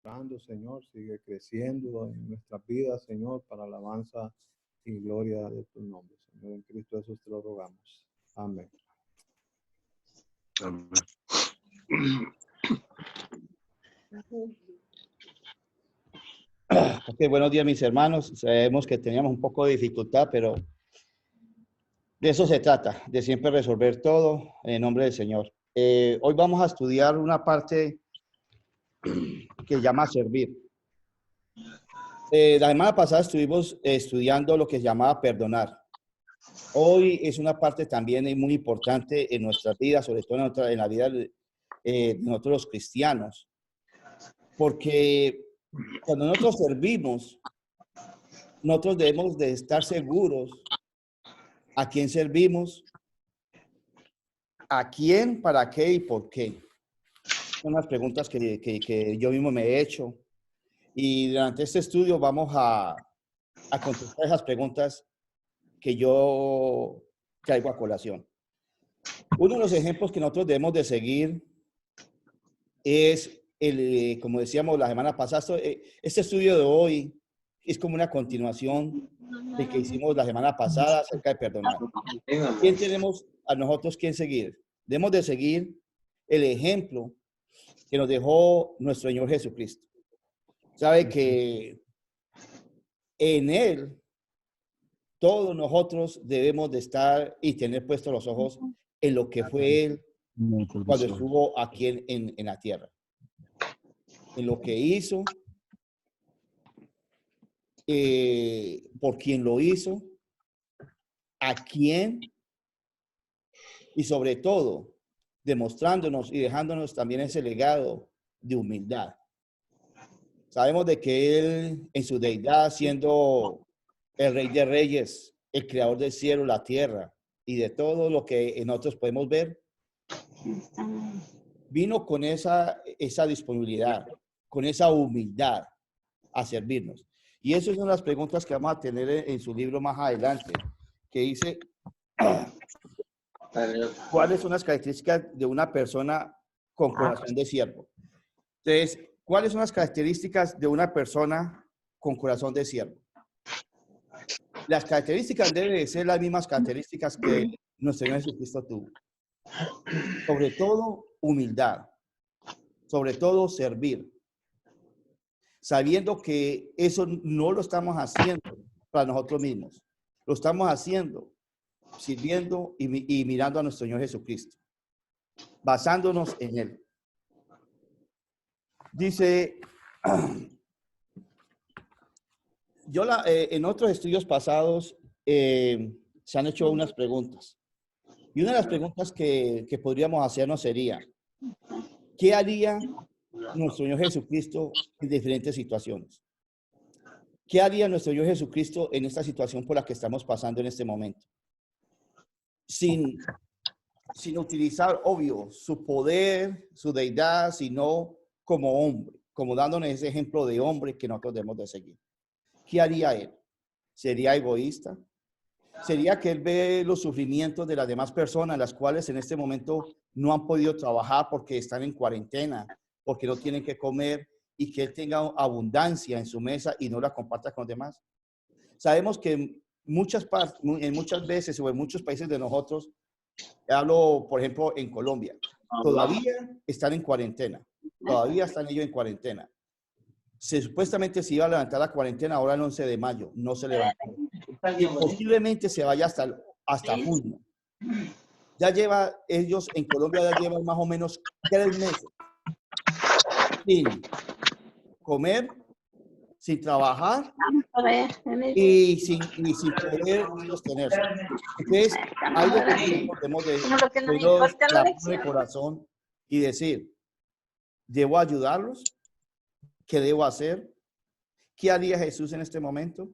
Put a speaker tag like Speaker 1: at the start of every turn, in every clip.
Speaker 1: prosperando, Señor, sigue creciendo en nuestras vidas, Señor, para alabanza y gloria de tu nombre, Señor. En Cristo Jesús te lo rogamos. Amén.
Speaker 2: Amén.
Speaker 3: Ok, buenos días, mis hermanos. Sabemos que teníamos un poco de dificultad, pero de eso se trata, de siempre resolver todo en el nombre del Señor. Hoy vamos a estudiar una parte que se llama servir. La semana pasada estuvimos estudiando lo que se llamaba perdonar. Hoy es una parte también muy importante en nuestras vidas, sobre todo en la vida de nosotros los cristianos, porque cuando nosotros servimos, nosotros debemos de estar seguros a quién servimos, a quién, para qué y por qué. Son las preguntas que yo mismo me he hecho. Y durante este estudio vamos a contestar esas preguntas que yo traigo a colación. Uno de los ejemplos que nosotros debemos de seguir es, como decíamos la semana pasada, este estudio de hoy es como una continuación de que hicimos la semana pasada acerca de perdonar. ¿Quién tenemos a nosotros quién seguir? Debemos de seguir el ejemplo que nos dejó nuestro Señor Jesucristo. Sabe que en Él todos nosotros debemos de estar y tener puestos los ojos en lo que fue Él cuando estuvo aquí en la tierra. En lo que hizo, por quién lo hizo, a quién, y sobre todo, demostrándonos y dejándonos también ese legado de humildad. Sabemos de que Él, en su deidad, siendo el Rey de Reyes, el Creador del cielo, la tierra y de todo lo que nosotros podemos ver, vino con esa disponibilidad, con esa humildad a servirnos. Y eso es una de las preguntas que vamos a tener en su libro más adelante, que dice, ¿cuáles son las características de una persona con corazón de siervo? Entonces, ¿cuáles son las características de una persona con corazón de siervo? Las características deben ser las mismas características que nuestro Señor Jesucristo tuvo. Sobre todo, humildad. Sobre todo, servir. Sabiendo que eso no lo estamos haciendo para nosotros mismos. Lo estamos haciendo sirviendo y mirando a nuestro Señor Jesucristo. Basándonos en Él. Dice, en otros estudios pasados se han hecho unas preguntas. Y una de las preguntas que podríamos hacernos sería, ¿qué haría nuestro Señor Jesucristo en diferentes situaciones? ¿Qué haría nuestro Señor Jesucristo en esta situación por la que estamos pasando en este momento? Sin utilizar, obvio, su poder, su deidad, sino como hombre, como dándonos ese ejemplo de hombre que nosotros debemos de seguir. ¿Qué haría Él? ¿Sería egoísta? ¿Sería que Él ve los sufrimientos de las demás personas, las cuales en este momento no han podido trabajar porque están en cuarentena, porque no tienen que comer, y que Él tenga abundancia en su mesa y no la comparta con los demás? Sabemos que en muchas veces o en muchos países de nosotros, hablo por ejemplo en Colombia, todavía están en cuarentena, todavía están ellos en cuarentena. Supuestamente se iba a levantar la cuarentena ahora el 11 de mayo, no se levantó. Y posiblemente se vaya hasta junio. Ya ellos en Colombia ya llevan más o menos 3 meses sin comer, sin trabajar y sin poder sostenerse. Entonces, algo que podemos de corazón y decir, ¿debo ayudarlos? ¿Qué debo hacer? ¿Qué haría Jesús en este momento?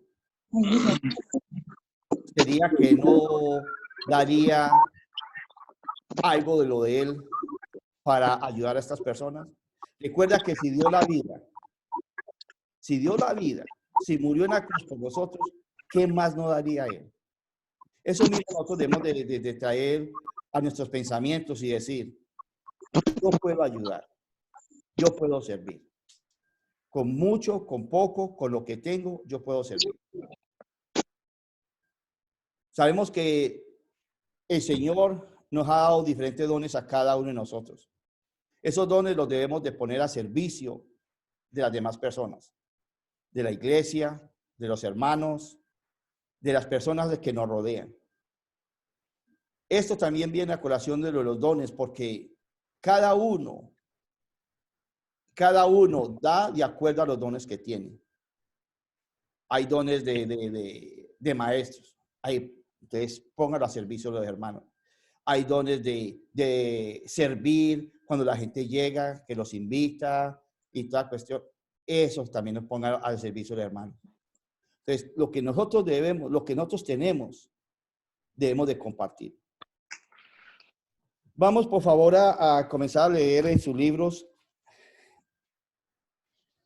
Speaker 3: Sería que no daría algo de lo de Él para ayudar a estas personas. Recuerda que si dio la vida, si murió en la cruz por nosotros, ¿qué más no daría Él? Eso mismo nosotros debemos de traer a nuestros pensamientos y decir, yo puedo ayudar, yo puedo servir. con mucho, con poco, con lo que tengo, yo puedo servir. Sabemos que el Señor nos ha dado diferentes dones a cada uno de nosotros. Esos dones los debemos de poner a servicio de las demás personas, de la iglesia, de los hermanos, de las personas que nos rodean. Esto también viene a colación de los dones, porque cada uno da de acuerdo a los dones que tiene. Hay dones de maestros. Entonces, pónganlo a servicio de los hermanos. Hay dones de servir cuando la gente llega, que los invita y toda cuestión. Esos también nos pongan al servicio de los hermanos. Entonces, lo que nosotros tenemos, debemos de compartir. Vamos, por favor, a comenzar a leer en sus libros.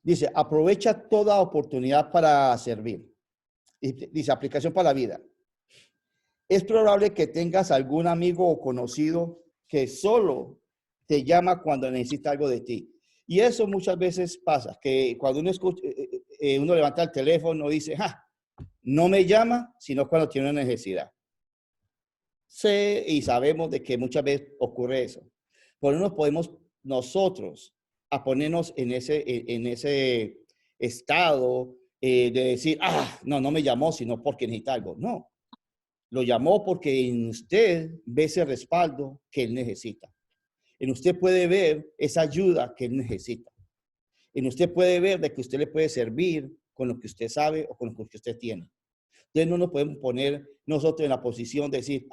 Speaker 3: Dice, aprovecha toda oportunidad para servir. Dice, aplicación para la vida. Es probable que tengas algún amigo o conocido que solo te llama cuando necesita algo de ti. Y eso muchas veces pasa, que cuando uno escucha, uno levanta el teléfono y dice, no me llama, sino cuando tiene una necesidad. Sé y sabemos de que muchas veces ocurre eso. Por eso nos podemos nosotros a ponernos en ese estado de decir, no me llamó, sino porque necesita algo. No. Lo llamó porque en usted ve ese respaldo que él necesita. En usted puede ver esa ayuda que él necesita. En usted puede ver de que usted le puede servir con lo que usted sabe o con lo que usted tiene. Entonces no nos podemos poner nosotros en la posición de decir,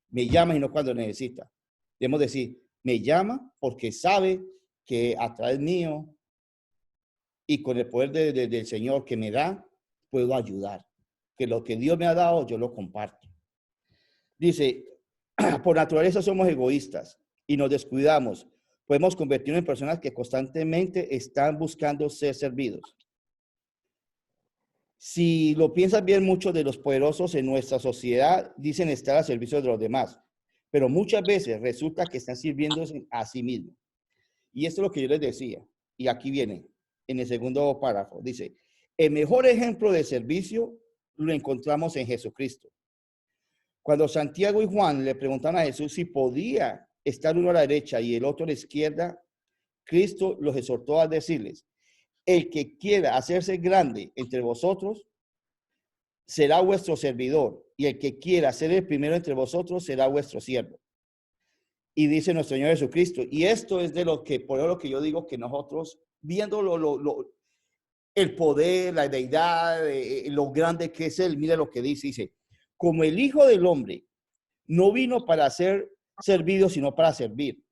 Speaker 3: me llama y no cuando necesita. Debemos decir, me llama porque sabe que a través mío y con el poder del Señor que me da, puedo ayudar. Que lo que Dios me ha dado, yo lo comparto. Dice, por naturaleza somos egoístas y nos descuidamos. Podemos convertirnos en personas que constantemente están buscando ser servidos. Si lo piensas bien, muchos de los poderosos en nuestra sociedad dicen estar al servicio de los demás, pero muchas veces resulta que están sirviéndose a sí mismos. Y esto es lo que yo les decía, y aquí viene, en el segundo párrafo, dice, el mejor ejemplo de servicio lo encontramos en Jesucristo. Cuando Santiago y Juan le preguntaron a Jesús si podía estar uno a la derecha y el otro a la izquierda, Cristo los exhortó a decirles, el que quiera hacerse grande entre vosotros será vuestro servidor, y el que quiera ser el primero entre vosotros será vuestro siervo. Y dice nuestro Señor Jesucristo, y esto es por lo que yo digo que nosotros, viendo el poder, la deidad, lo grande que es Él, mira lo que dice, como el Hijo del Hombre no vino para ser servido, sino para servir,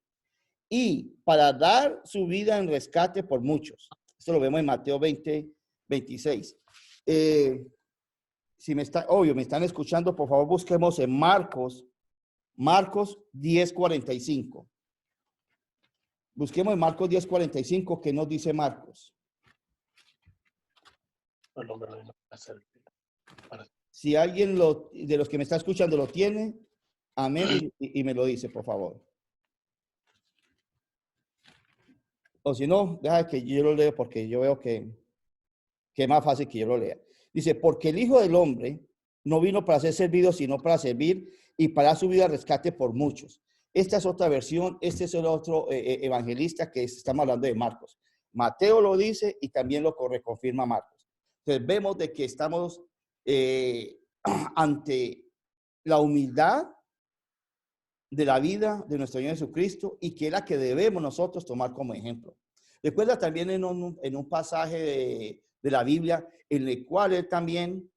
Speaker 3: y para dar su vida en rescate por muchos. Esto lo vemos en Mateo 20:26. Si me están escuchando, por favor, busquemos en Marcos 10:45. Busquemos en Marcos 10:45, ¿qué nos dice Marcos? Si alguien de los que me está escuchando lo tiene, amén, y me lo dice, por favor. O si no, deja que yo lo lea porque yo veo que es más fácil que yo lo lea. Dice, porque el Hijo del Hombre no vino para ser servido, sino para servir y para su vida rescate por muchos. Esta es otra versión, este es el otro evangelista que estamos hablando de Marcos. Mateo lo dice y también lo reconfirma Marcos. Entonces vemos de que estamos ante la humildad de la vida de nuestro Señor Jesucristo y que es la que debemos nosotros tomar como ejemplo. Recuerda también en un pasaje de la Biblia en el cual él también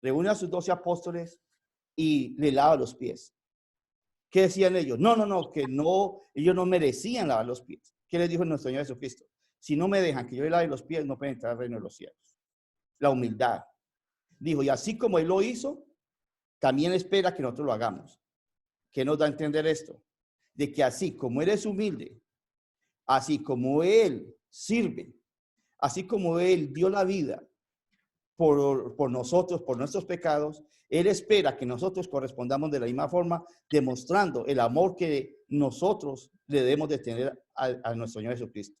Speaker 3: reúne a sus 12 apóstoles y le lava los pies. ¿Qué decían ellos? Que ellos no merecían lavar los pies. ¿Qué les dijo nuestro Señor Jesucristo? Si no me dejan que yo le lave los pies, no pueden entrar al reino de los cielos. La humildad. Dijo, y así como él lo hizo, también espera que nosotros lo hagamos. ¿Qué nos da a entender esto? De que así como él es humilde, así como él sirve, así como él dio la vida por nosotros, por nuestros pecados, él espera que nosotros correspondamos de la misma forma, demostrando el amor que nosotros le debemos de tener a nuestro Señor Jesucristo.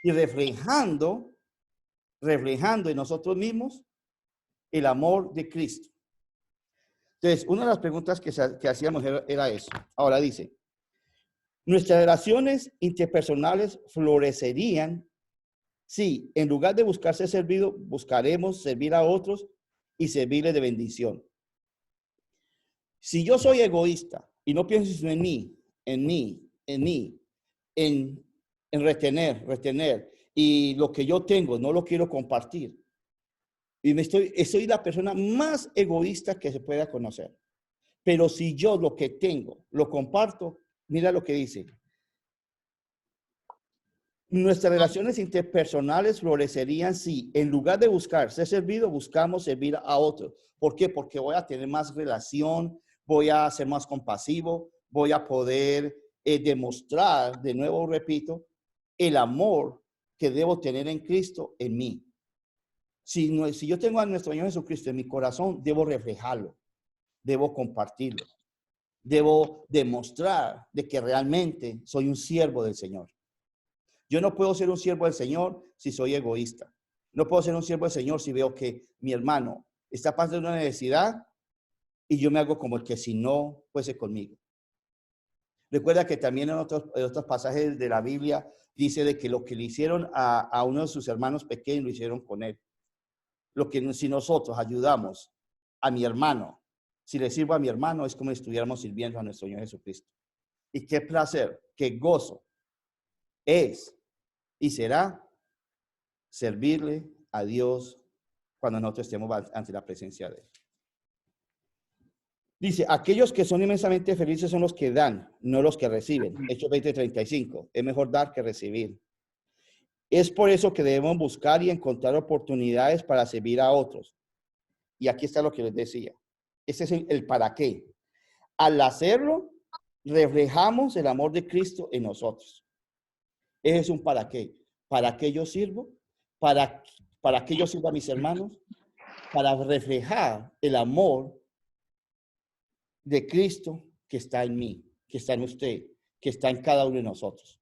Speaker 3: y reflejando en nosotros mismos el amor de Cristo. Entonces, una de las preguntas que hacíamos era eso. Ahora dice, nuestras relaciones interpersonales florecerían si, en lugar de buscar ser servido, buscaremos servir a otros y servirles de bendición. Si yo soy egoísta y no pienso en retener, y lo que yo tengo no lo quiero compartir, y soy la persona más egoísta que se pueda conocer. Pero si yo lo que tengo lo comparto, mira lo que dice. Nuestras relaciones interpersonales florecerían si, en lugar de buscar ser servido, buscamos servir a otros. ¿Por qué? Porque voy a tener más relación, voy a ser más compasivo, voy a poder demostrar, de nuevo repito, el amor que debo tener en Cristo en mí. Si yo tengo a nuestro Señor Jesucristo en mi corazón, debo reflejarlo, debo compartirlo, debo demostrar de que realmente soy un siervo del Señor. Yo no puedo ser un siervo del Señor si soy egoísta. No puedo ser un siervo del Señor si veo que mi hermano está pasando una necesidad y yo me hago como el que si no fuese conmigo. Recuerda que también en otros pasajes de la Biblia dice de que lo que le hicieron a uno de sus hermanos pequeños lo hicieron con él. Lo que si nosotros ayudamos a mi hermano, si le sirvo a mi hermano, es como si estuviéramos sirviendo a nuestro Señor Jesucristo. Y qué placer, qué gozo es y será servirle a Dios cuando nosotros estemos ante la presencia de Él. Dice, aquellos que son inmensamente felices son los que dan, no los que reciben. Hechos 20:35. Es mejor dar que recibir. Es por eso que debemos buscar y encontrar oportunidades para servir a otros. Y aquí está lo que les decía. Ese es el para qué. Al hacerlo, reflejamos el amor de Cristo en nosotros. Ese es un para qué. ¿Para qué yo sirvo? ¿Para qué yo sirvo a mis hermanos? Para reflejar el amor de Cristo que está en mí, que está en usted, que está en cada uno de nosotros.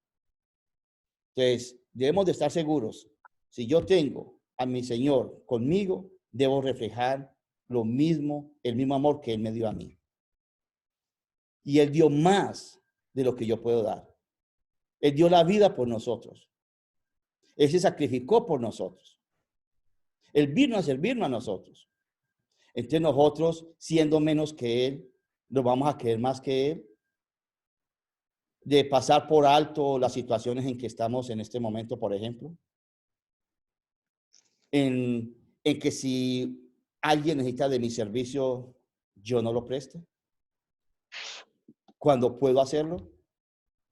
Speaker 3: Entonces, debemos de estar seguros. Si yo tengo a mi Señor conmigo, debo reflejar lo mismo, el mismo amor que Él me dio a mí. Y Él dio más de lo que yo puedo dar. Él dio la vida por nosotros. Él se sacrificó por nosotros. Él vino a servirnos a nosotros. Entonces nosotros, siendo menos que Él, nos vamos a creer más que Él. De pasar por alto las situaciones en que estamos en este momento, por ejemplo. En que si alguien necesita de mi servicio, yo no lo preste. Cuando puedo hacerlo.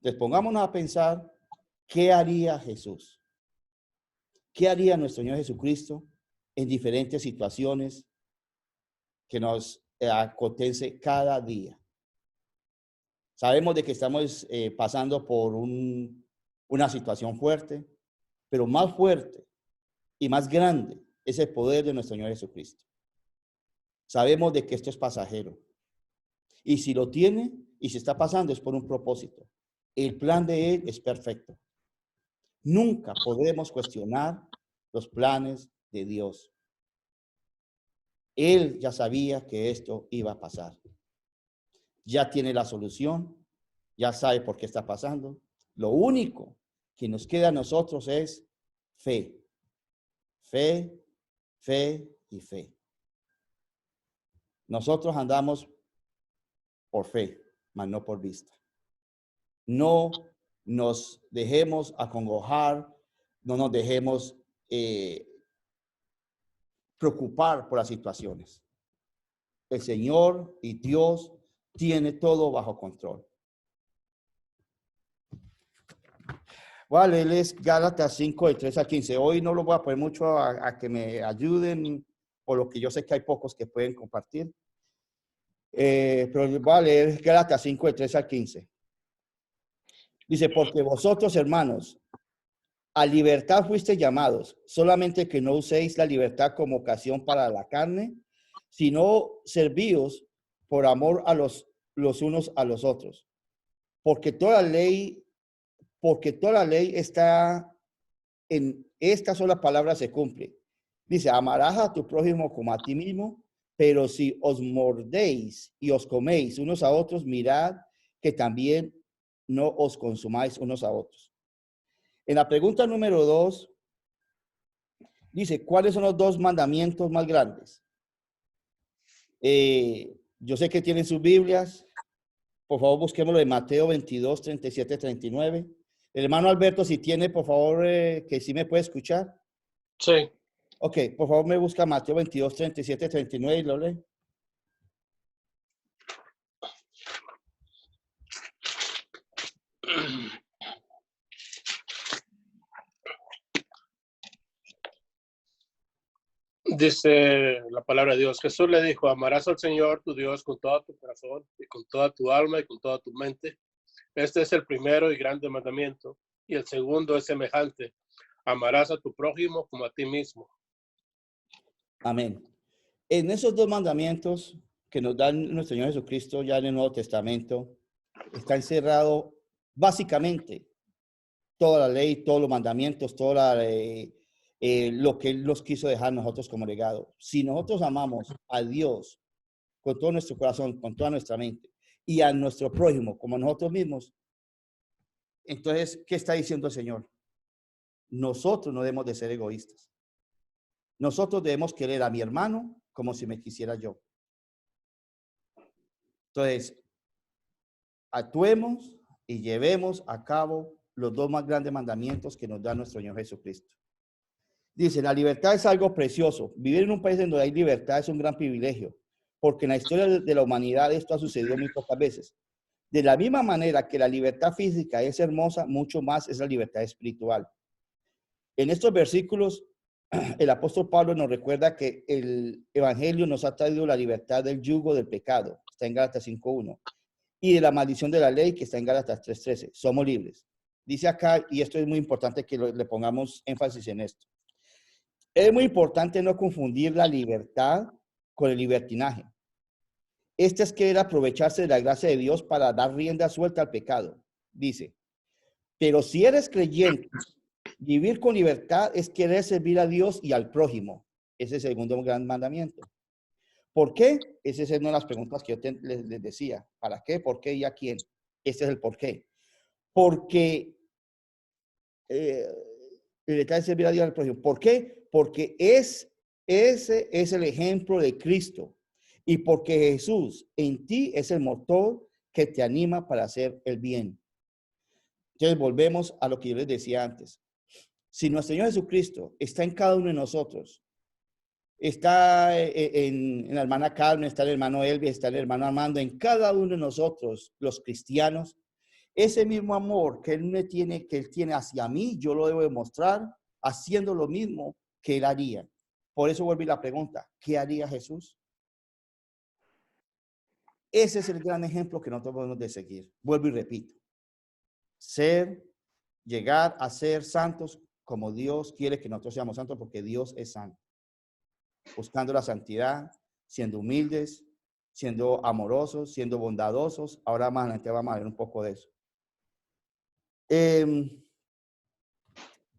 Speaker 3: Entonces pongámonos a pensar, ¿qué haría Jesús? ¿Qué haría nuestro Señor Jesucristo en diferentes situaciones que nos acontece cada día? Sabemos de que estamos pasando por una situación fuerte, pero más fuerte y más grande es el poder de nuestro Señor Jesucristo. Sabemos de que esto es pasajero. Y si lo tiene y se está pasando es por un propósito. El plan de Él es perfecto. Nunca podremos cuestionar los planes de Dios. Él ya sabía que esto iba a pasar. Ya tiene la solución, ya sabe por qué está pasando. Lo único que nos queda a nosotros es fe. Fe, fe y fe. Nosotros andamos por fe, mas no por vista. No nos dejemos acongojar, no nos dejemos preocupar por las situaciones. El Señor y Dios tiene todo bajo control. Voy a leerles Gálatas 5, del 3 al 15. Hoy no lo voy a poner mucho a que me ayuden, por lo que yo sé que hay pocos que pueden compartir. Pero voy a leer Gálatas 5, del 3 al 15. Dice, porque vosotros, hermanos, a libertad fuisteis llamados, solamente que no uséis la libertad como ocasión para la carne, sino servíos por amor a los unos a los otros. Porque toda la ley está en esta sola palabra se cumple. Dice, amarás a tu prójimo como a ti mismo, pero si os mordéis y os coméis unos a otros, mirad que también no os consumáis unos a otros. En la pregunta número 2, dice, ¿cuáles son los 2 mandamientos más grandes? Yo sé que tienen sus Biblias. Por favor, busquémoslo en Mateo 22, 37, 39. El hermano Alberto, si tiene, por favor, que sí me puede escuchar.
Speaker 2: Sí.
Speaker 3: Ok, por favor, me busca Mateo 22, 37, 39 y lo lee.
Speaker 2: Dice la palabra de Dios. Jesús le dijo, amarás al Señor tu Dios con todo tu corazón y con toda tu alma y con toda tu mente. Este es el primero y grande mandamiento. Y el segundo es semejante. Amarás a tu prójimo como a ti mismo.
Speaker 3: Amén. En esos 2 mandamientos que nos da nuestro Señor Jesucristo ya en el Nuevo Testamento, está encerrado básicamente toda la ley, todos los mandamientos, toda lo que Él nos quiso dejar nosotros como legado. Si nosotros amamos a Dios con todo nuestro corazón, con toda nuestra mente, y a nuestro prójimo como a nosotros mismos, entonces, ¿qué está diciendo el Señor? Nosotros no debemos de ser egoístas. Nosotros debemos querer a mi hermano como si me quisiera yo. Entonces, actuemos y llevemos a cabo los 2 más grandes mandamientos que nos da nuestro Señor Jesucristo. Dice, la libertad es algo precioso. Vivir en un país donde hay libertad es un gran privilegio, porque en la historia de la humanidad esto ha sucedido muy pocas veces. De la misma manera que la libertad física es hermosa, mucho más es la libertad espiritual. En estos versículos, el apóstol Pablo nos recuerda que el evangelio nos ha traído la libertad del yugo del pecado, está en Gálatas 5:1, y de la maldición de la ley, que está en Gálatas 3:13. Somos libres. Dice acá, y esto es muy importante que le pongamos énfasis en esto. Es muy importante no confundir la libertad con el libertinaje. Este es querer aprovecharse de la gracia de Dios para dar rienda suelta al pecado. Dice, pero si eres creyente, vivir con libertad es querer servir a Dios y al prójimo. Ese es el segundo gran mandamiento. ¿Por qué? Esa es una de las preguntas que yo les decía. ¿Para qué? ¿Por qué? ¿Y a quién? Este es el por qué. Porque libertad es servir a Dios y al prójimo. ¿Por qué? Porque ese es el ejemplo de Cristo. Y porque Jesús en ti es el motor que te anima para hacer el bien. Entonces volvemos a lo que yo les decía antes. Si nuestro Señor Jesucristo está en cada uno de nosotros, está en la hermana Carmen, está el hermano Elvi, está el hermano Armando, en cada uno de nosotros, los cristianos, ese mismo amor que él tiene hacia mí, yo lo debo demostrar haciendo lo mismo que él haría. Por eso vuelve la pregunta, ¿qué haría Jesús? Ese es el gran ejemplo que nosotros debemos de seguir. Vuelvo y repito. Llegar a ser santos como Dios quiere que nosotros seamos santos, porque Dios es santo. Buscando la santidad, siendo humildes, siendo amorosos, siendo bondadosos. Ahora más adelante vamos a ver un poco de eso.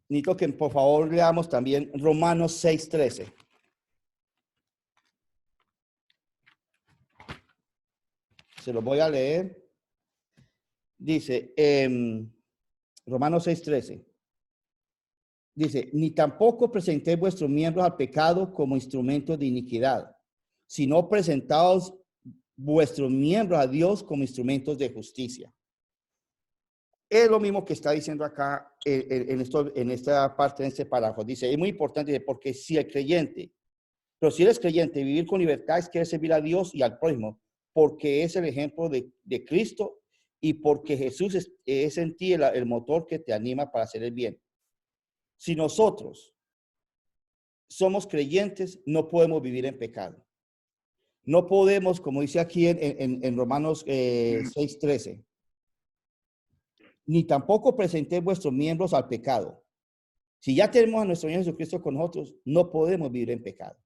Speaker 3: Necesito que por favor leamos también Romanos 6:13. Se los voy a leer. Dice, Romanos 6:13. Dice, ni tampoco presentéis vuestros miembros al pecado como instrumentos de iniquidad, sino presentaos vuestros miembros a Dios como instrumentos de justicia. Es lo mismo que está diciendo acá en esta parte, en este párrafo. Dice, es muy importante porque si eres creyente, vivir con libertad es querer servir a Dios y al prójimo, porque es el ejemplo de Cristo y porque Jesús es en ti el motor que te anima para hacer el bien. Si nosotros somos creyentes, no podemos vivir en pecado. No podemos, como dice aquí en Romanos 6:13, ni tampoco presentéis vuestros miembros al pecado. Si ya tenemos a nuestro Señor Jesucristo con nosotros, no podemos vivir en pecado.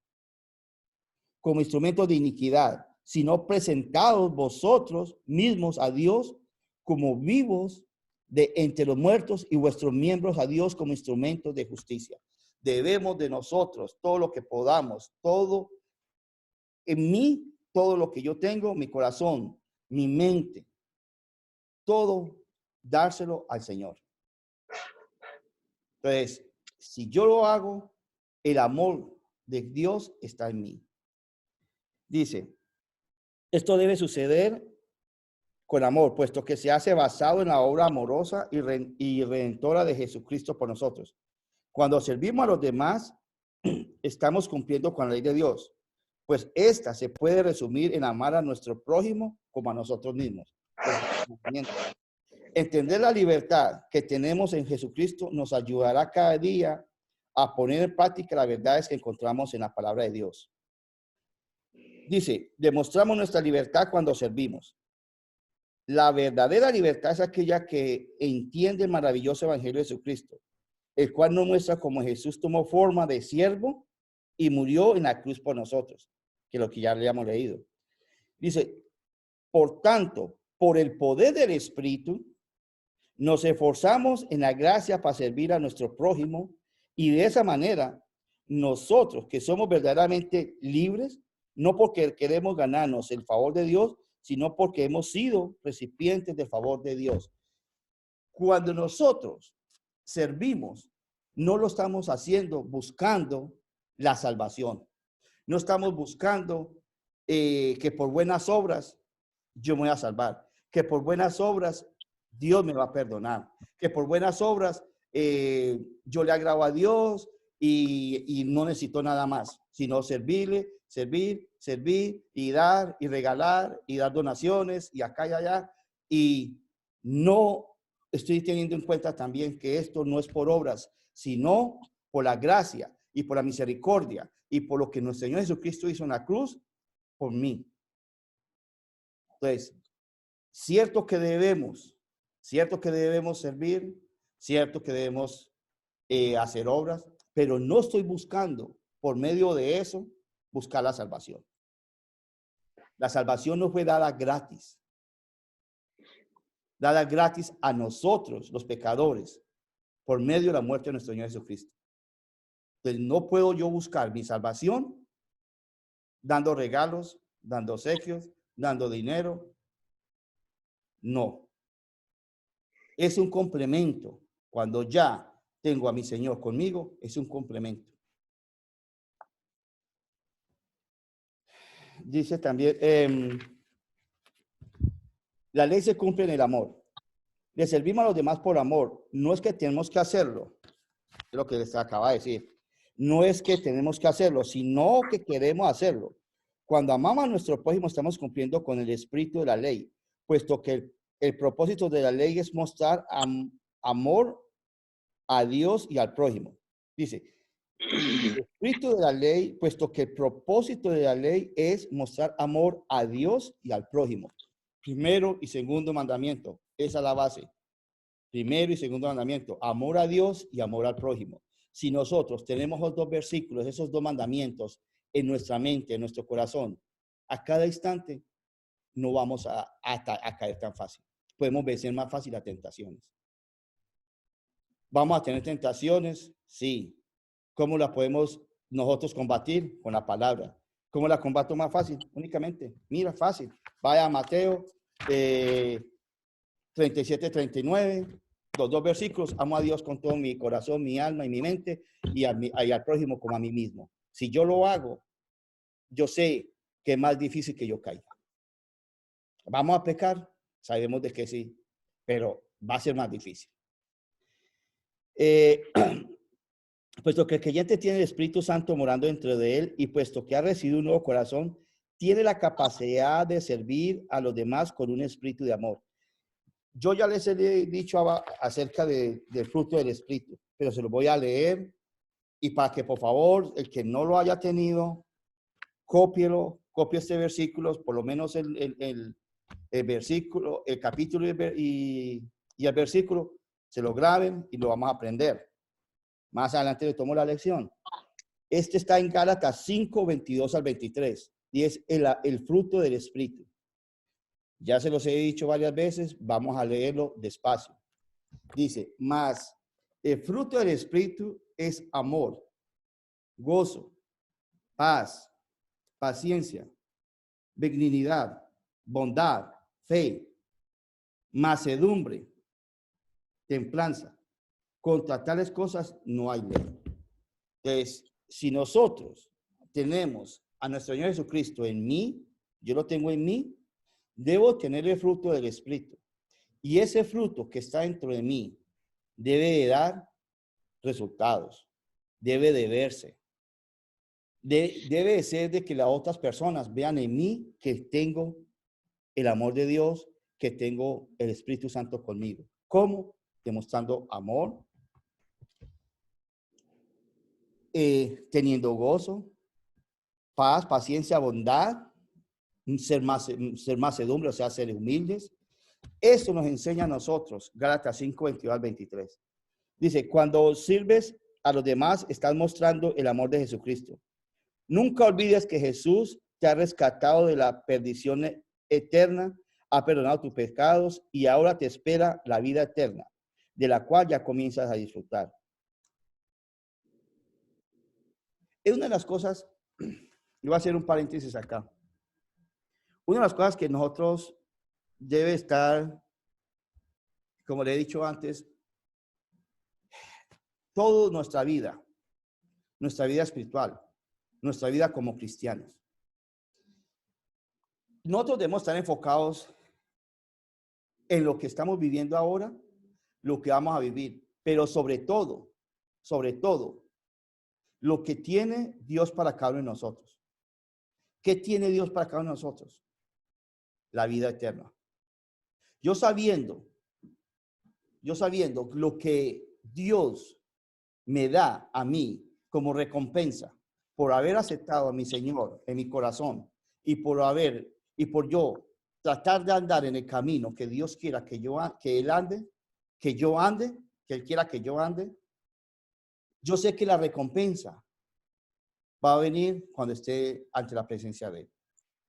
Speaker 3: Como instrumentos de iniquidad, sino presentaos vosotros mismos a Dios como vivos de entre los muertos y vuestros miembros a Dios como instrumentos de justicia. Debemos de nosotros todo lo que podamos, todo en mí, todo lo que yo tengo, mi corazón, mi mente, todo dárselo al Señor. Entonces, si yo lo hago, el amor de Dios está en mí. Dice, esto debe suceder con amor, puesto que se hace basado en la obra amorosa y redentora de Jesucristo por nosotros. Cuando servimos a los demás, estamos cumpliendo con la ley de Dios, pues esta se puede resumir en amar a nuestro prójimo como a nosotros mismos. Entender la libertad que tenemos en Jesucristo nos ayudará cada día a poner en práctica las verdades que encontramos en la palabra de Dios. Dice, demostramos nuestra libertad cuando servimos. La verdadera libertad es aquella que entiende el maravilloso evangelio de Jesucristo, el cual nos muestra cómo Jesús tomó forma de siervo y murió en la cruz por nosotros, que es lo que ya le hemos leído. Dice, por tanto, por el poder del Espíritu, nos esforzamos en la gracia para servir a nuestro prójimo y de esa manera, nosotros que somos verdaderamente libres, no porque queremos ganarnos el favor de Dios, sino porque hemos sido recipientes del favor de Dios. Cuando nosotros servimos, no lo estamos haciendo buscando la salvación. No estamos buscando que por buenas obras yo me voy a salvar, que por buenas obras Dios me va a perdonar, que por buenas obras yo le agrado a Dios y no necesito nada más, sino servirle, servir y dar y regalar y dar donaciones y acá y allá. Y no estoy teniendo en cuenta también que esto no es por obras, sino por la gracia y por la misericordia y por lo que nuestro Señor Jesucristo hizo en la cruz por mí. Entonces, cierto que debemos servir, cierto que debemos hacer obras, pero no estoy buscando por medio de eso buscar la salvación. La salvación no fue dada gratis a nosotros, los pecadores, por medio de la muerte de nuestro Señor Jesucristo. Entonces, no puedo yo buscar mi salvación dando regalos, dando obsequios, dando dinero. No. Es un complemento. Cuando ya tengo a mi Señor conmigo, es un complemento. Dice también, la ley se cumple en el amor. Le servimos a los demás por amor. No es que tenemos que hacerlo. Es lo que les acaba de decir. No es que tenemos que hacerlo, sino que queremos hacerlo. Cuando amamos a nuestro prójimo, estamos cumpliendo con el espíritu de la ley, puesto que el propósito de la ley es mostrar amor a Dios y al prójimo. Dice, el espíritu de la ley, puesto que el propósito de la ley es mostrar amor a Dios y al prójimo. Primero y segundo mandamiento, esa es la base. Primero y segundo mandamiento, amor a Dios y amor al prójimo. Si nosotros tenemos los dos versículos, esos dos mandamientos en nuestra mente, en nuestro corazón, a cada instante no vamos a caer tan fácil. Podemos vencer más fácil las tentaciones. ¿Vamos a tener tentaciones? Sí. ¿Cómo las podemos nosotros combatir? Con la palabra. ¿Cómo la combato más fácil? Únicamente. Mira, fácil. Vaya a Mateo 37-39, los dos versículos. Amo a Dios con todo mi corazón, mi alma y mi mente y al prójimo como a mí mismo. Si yo lo hago, yo sé que es más difícil que yo caiga. ¿Vamos a pecar? Sabemos de que sí, pero va a ser más difícil. Puesto que el creyente tiene el Espíritu Santo morando dentro de él y puesto que ha recibido un nuevo corazón, tiene la capacidad de servir a los demás con un espíritu de amor. Yo ya les he dicho acerca del fruto del Espíritu, pero se lo voy a leer y para que por favor el que no lo haya tenido, copie este versículo, por lo menos el versículo, el capítulo y el versículo, se lo graben y lo vamos a aprender. Más adelante le tomo la lección. Este está en Gálatas 5, 22 al 23 y es el fruto del Espíritu. Ya se los he dicho varias veces, vamos a leerlo despacio. Dice, mas el fruto del Espíritu es amor, gozo, paz, paciencia, benignidad, bondad, fe, mansedumbre, templanza. Contra tales cosas no hay ley. Entonces, si nosotros tenemos a nuestro Señor Jesucristo en mí, yo lo tengo en mí, debo tener el fruto del Espíritu. Y ese fruto que está dentro de mí debe de dar resultados, debe de verse. Debe de ser de que las otras personas vean en mí que tengo el amor de Dios, que tengo el Espíritu Santo conmigo. ¿Cómo? Demostrando amor, teniendo gozo, paz, paciencia, bondad, ser mansedumbre, o sea, ser humildes. Eso nos enseña a nosotros, Gálatas 5, 22 al 23. Dice, cuando sirves a los demás, estás mostrando el amor de Jesucristo. Nunca olvides que Jesús te ha rescatado de la perdición eterna, ha perdonado tus pecados y ahora te espera la vida eterna, de la cual ya comienzas a disfrutar. Es una de las cosas, yo voy a hacer un paréntesis acá. Una de las cosas que nosotros debe estar, como le he dicho antes, toda nuestra vida espiritual, nuestra vida como cristianos. Nosotros debemos estar enfocados en lo que estamos viviendo ahora, lo que vamos a vivir, pero sobre todo, lo que tiene Dios para cada uno de nosotros. ¿Qué tiene Dios para cada uno de nosotros? La vida eterna. Yo sabiendo lo que Dios me da a mí como recompensa por haber aceptado a mi Señor en mi corazón y por yo tratar de andar en el camino que Dios quiera que Él quiera que yo ande, yo sé que la recompensa va a venir cuando esté ante la presencia de Él.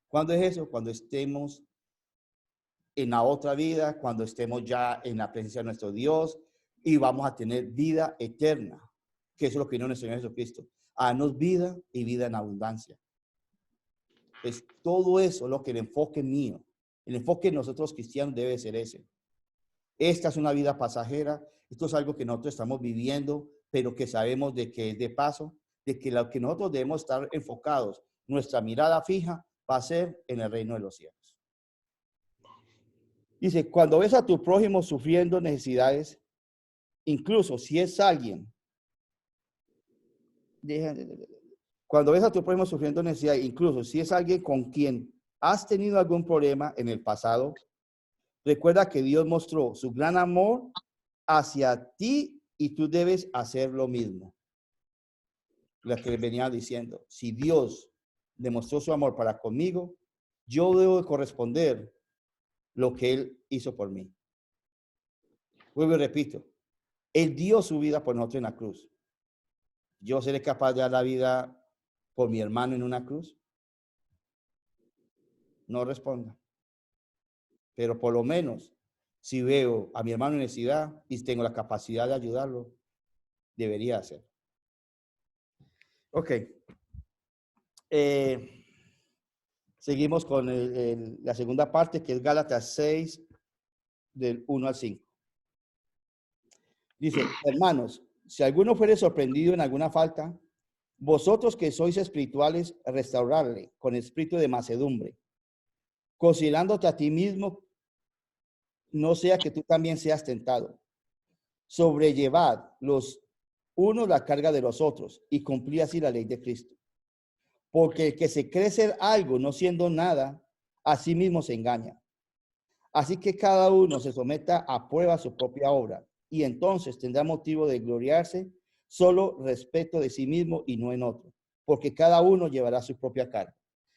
Speaker 3: ¿Cuándo es eso? Cuando estemos en la otra vida, cuando estemos ya en la presencia de nuestro Dios y vamos a tener vida eterna, que eso es lo que vino nuestro Señor Jesucristo, a darnos vida y vida en abundancia. Es todo eso lo que el enfoque mío, el enfoque de nosotros cristianos debe ser ese. Esta es una vida pasajera, esto es algo que nosotros estamos viviendo, pero que sabemos de que es de paso, de que lo que nosotros debemos estar enfocados, nuestra mirada fija va a ser en el reino de los cielos. Dice, cuando ves a tu prójimo sufriendo necesidades, incluso si es alguien, cuando ves a tu prójimo sufriendo necesidades, incluso si es alguien con quien has tenido algún problema en el pasado, recuerda que Dios mostró su gran amor hacia ti y tú debes hacer lo mismo. Lo que venía diciendo, si Dios demostró su amor para conmigo, yo debo de corresponder lo que Él hizo por mí. Vuelvo y repito, Él dio su vida por nosotros en la cruz. ¿Yo seré capaz de dar la vida por mi hermano en una cruz? No responda. Pero por lo menos, si veo a mi hermano en necesidad y tengo la capacidad de ayudarlo, debería hacerlo. Ok. Seguimos con la segunda parte, que es Gálatas 6, del 1 al 5. Dice, hermanos, si alguno fuere sorprendido en alguna falta, vosotros que sois espirituales, restaurarle con espíritu de mansedumbre, considerándote a ti mismo, no sea que tú también seas tentado. Sobrellevad los unos la carga de los otros y cumplid así la ley de Cristo. Porque el que se cree ser algo no siendo nada, a sí mismo se engaña. Así que cada uno se someta a prueba su propia obra y entonces tendrá motivo de gloriarse solo respecto de sí mismo y no en otro, porque cada uno llevará su propia carga.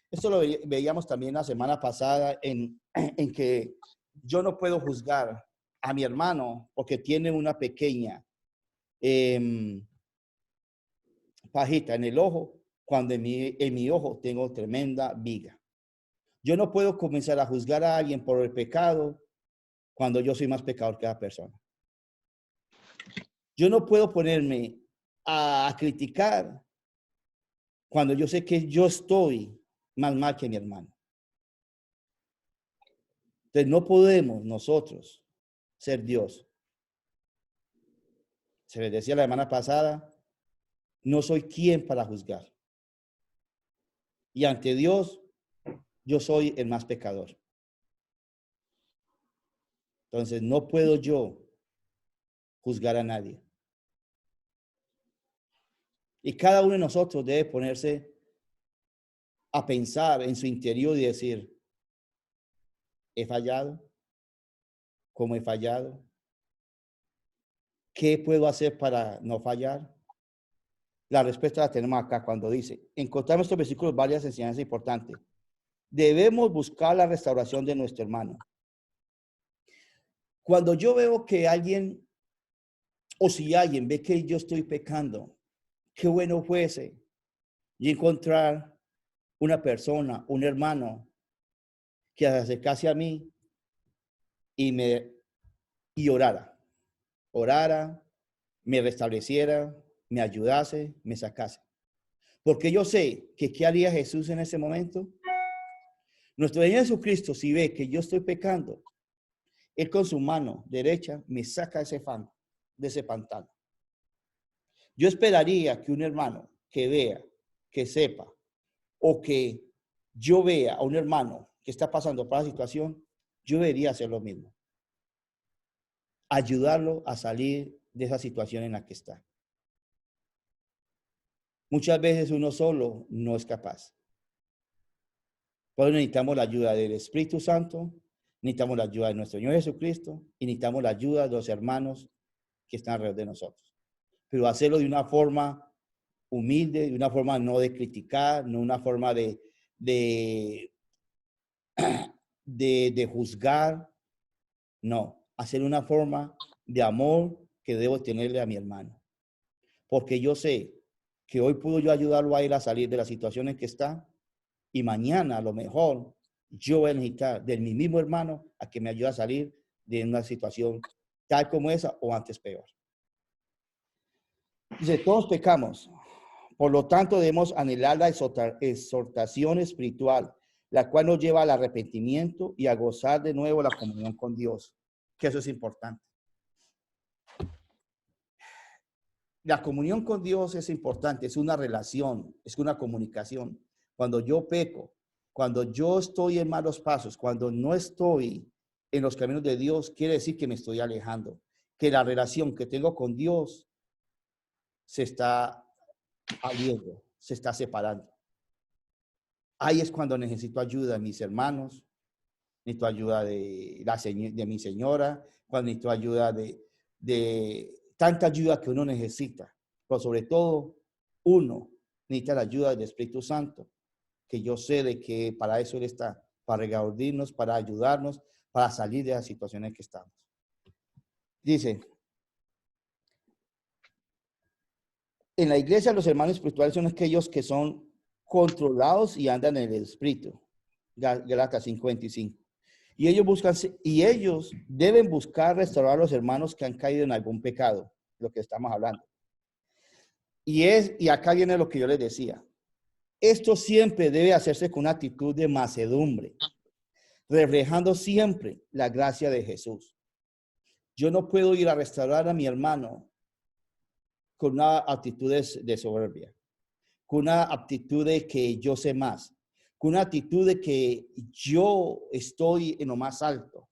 Speaker 3: Esto lo veíamos también la semana pasada en que yo no puedo juzgar a mi hermano porque tiene una pequeña pajita en el ojo, cuando en mi ojo tengo tremenda viga. Yo no puedo comenzar a juzgar a alguien por el pecado cuando yo soy más pecador que la persona. Yo no puedo ponerme a criticar cuando yo sé que yo estoy más mal que mi hermano. Entonces no podemos nosotros ser Dios. Se les decía la semana pasada, no soy quien para juzgar. Y ante Dios, yo soy el más pecador. Entonces no puedo yo juzgar a nadie. Y cada uno de nosotros debe ponerse a pensar en su interior y decir, ¿he fallado? ¿Cómo he fallado? ¿Qué puedo hacer para no fallar? La respuesta la tenemos acá cuando dice, encontramos estos versículos varias enseñanzas importantes. Debemos buscar la restauración de nuestro hermano. Cuando yo veo que alguien, o si alguien ve que yo estoy pecando, qué bueno fuese y encontrar una persona, un hermano, que se acercase a mí y orara, me restableciera, me ayudase, me sacase. Porque yo sé que ¿qué haría Jesús en ese momento? Nuestro Señor Jesucristo, si ve que yo estoy pecando, Él con su mano derecha me saca ese fango, de ese pantano. Yo esperaría que un hermano que vea, que sepa, o que yo vea a un hermano que está pasando por la situación, yo debería hacer lo mismo. Ayudarlo a salir de esa situación en la que está. Muchas veces uno solo no es capaz. Por eso necesitamos la ayuda del Espíritu Santo, necesitamos la ayuda de nuestro Señor Jesucristo y necesitamos la ayuda de los hermanos que están alrededor de nosotros. Pero hacerlo de una forma humilde, de una forma no de criticar, no una forma de juzgar, no. Hacer una forma de amor que debo tenerle a mi hermano. Porque yo sé que hoy puedo yo ayudarlo a él a salir de la situación en que está y mañana a lo mejor yo voy a necesitar de mi mismo hermano a que me ayude a salir de una situación tal como esa o antes peor. Dice, todos pecamos. Por lo tanto, debemos anhelar la exhortación espiritual, la cual nos lleva al arrepentimiento y a gozar de nuevo la comunión con Dios, que eso es importante. La comunión con Dios es importante, es una relación, es una comunicación. Cuando yo peco, cuando yo estoy en malos pasos, cuando no estoy en los caminos de Dios, quiere decir que me estoy alejando, que la relación que tengo con Dios se está aliendo, se está separando. Ahí es cuando necesito ayuda de mis hermanos, necesito ayuda de mi señora, cuando necesito ayuda de tanta ayuda que uno necesita. Pero sobre todo, uno necesita la ayuda del Espíritu Santo, que yo sé de que para eso Él está, para regaurdirnos, para ayudarnos, para salir de las situaciones que estamos. Dice, en la iglesia los hermanos espirituales son aquellos que son controlados y andan en el Espíritu. Gálatas 5:25. Y ellos deben buscar restaurar a los hermanos que han caído en algún pecado, lo que estamos hablando. Y acá viene lo que yo les decía. Esto siempre debe hacerse con una actitud de mansedumbre, reflejando siempre la gracia de Jesús. Yo no puedo ir a restaurar a mi hermano con una actitud de soberbia, con una actitud de que yo sé más, con una actitud de que yo estoy en lo más alto,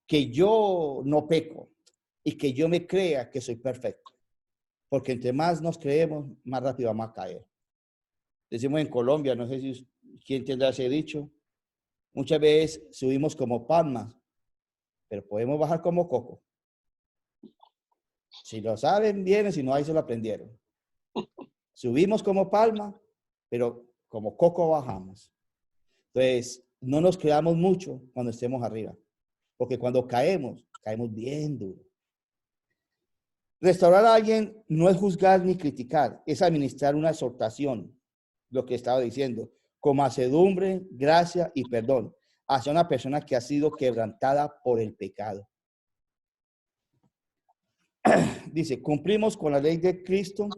Speaker 3: que yo no peco y que yo me crea que soy perfecto. Porque entre más nos creemos, más rápido vamos a caer. Decimos en Colombia, no sé si quién tendrá ese dicho, muchas veces subimos como palmas, pero podemos bajar como coco. Si lo saben, vienen, si no, ahí se lo aprendieron. Subimos como palma, pero como coco bajamos. Entonces, no nos creamos mucho cuando estemos arriba, porque cuando caemos, caemos bien duro. Restaurar a alguien no es juzgar ni criticar, es administrar una exhortación, lo que estaba diciendo, con mansedumbre, gracia y perdón, hacia una persona que ha sido quebrantada por el pecado. dice, cumplimos con la ley de Cristo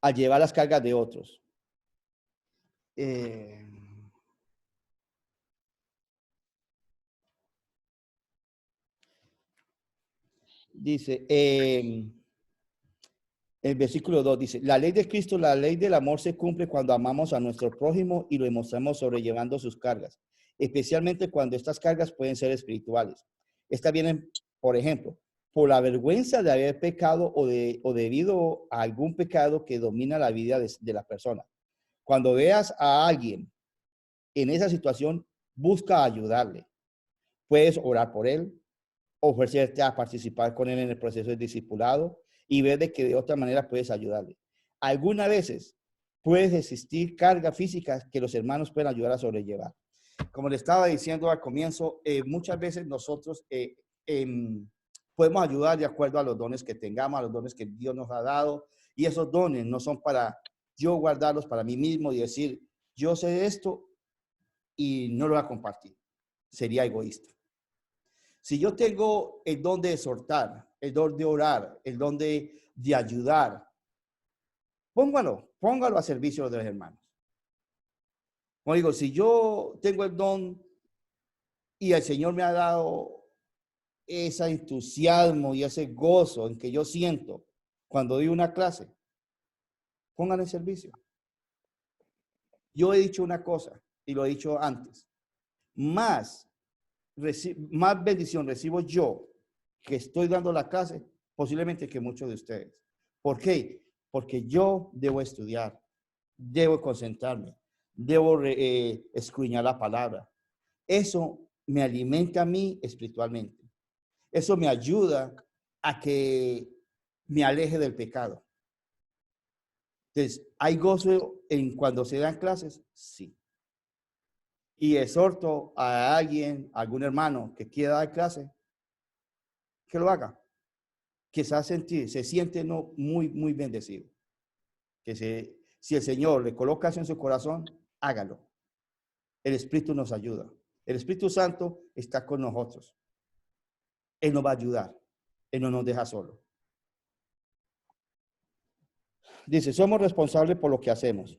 Speaker 3: al llevar las cargas de otros. Dice, el versículo 2 dice, la ley de Cristo, la ley del amor se cumple cuando amamos a nuestro prójimo y lo demostramos sobrellevando sus cargas, especialmente cuando estas cargas pueden ser espirituales. Estas vienen, por ejemplo, por la vergüenza de haber pecado o debido a algún pecado que domina la vida de la persona. Cuando veas a alguien en esa situación, busca ayudarle. Puedes orar por él, ofrecerte a participar con él en el proceso de discipulado y ver de que de otra manera puedes ayudarle. Algunas veces puedes existir cargas físicas que los hermanos pueden ayudar a sobrellevar. Como le estaba diciendo al comienzo, muchas veces nosotros podemos ayudar de acuerdo a los dones que tengamos, a los dones que Dios nos ha dado, y esos dones no son para yo guardarlos para mí mismo y decir, yo sé esto y no lo voy a compartir. Sería egoísta. Si yo tengo el don de exhortar, el don de orar, el don de ayudar, póngalo a servicio de los hermanos. Como digo, si yo tengo el don y el Señor me ha dado ese entusiasmo y ese gozo en que yo siento cuando doy una clase, póngalo en servicio. Yo he dicho una cosa y lo he dicho antes. Más bendición recibo yo que estoy dando la clase, posiblemente que muchos de ustedes. ¿Por qué? Porque yo debo estudiar, debo concentrarme, debo escudriñar la palabra. Eso me alimenta a mí espiritualmente. Eso me ayuda a que me aleje del pecado. Entonces, ¿hay gozo en cuando se dan clases? Sí. Y exhorto a alguien, a algún hermano que quiera dar clase, que lo haga. Que se siente no muy bendecido. Si el Señor le coloca eso en su corazón, hágalo. El Espíritu nos ayuda. El Espíritu Santo está con nosotros. Él nos va a ayudar. Él no nos deja solo. Dice, somos responsables por lo que hacemos.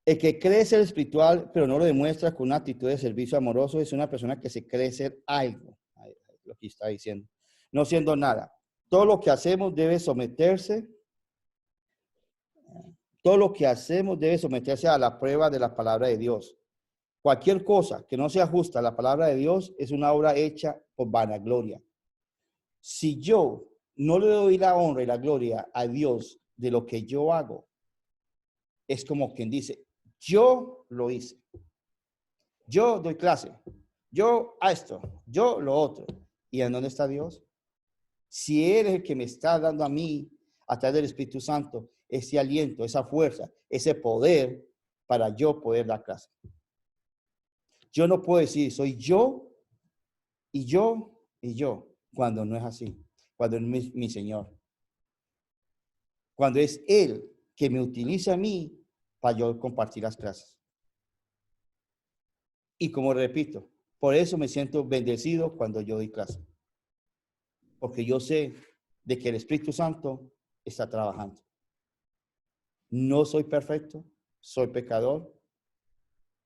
Speaker 3: El que cree ser espiritual, pero no lo demuestra con una actitud de servicio amoroso, es una persona que se cree ser algo. Lo que está diciendo. No siendo nada. Todo lo que hacemos debe someterse a la prueba de la palabra de Dios. Cualquier cosa que no se ajusta a la palabra de Dios es una obra hecha por vanagloria. Si yo no le doy la honra y la gloria a Dios de lo que yo hago, es como quien dice, yo lo hice. Yo doy clase. Yo a esto. Yo lo otro. ¿Y en dónde está Dios? Si Él es el que me está dando a mí, a través del Espíritu Santo, ese aliento, esa fuerza, ese poder para yo poder dar clase. Yo no puedo decir, soy yo y yo y yo, cuando no es así, cuando es mi Señor. Cuando es Él que me utiliza a mí para yo compartir las clases. Y como repito, por eso me siento bendecido cuando yo doy clase. Porque yo sé de que el Espíritu Santo está trabajando. No soy perfecto, soy pecador,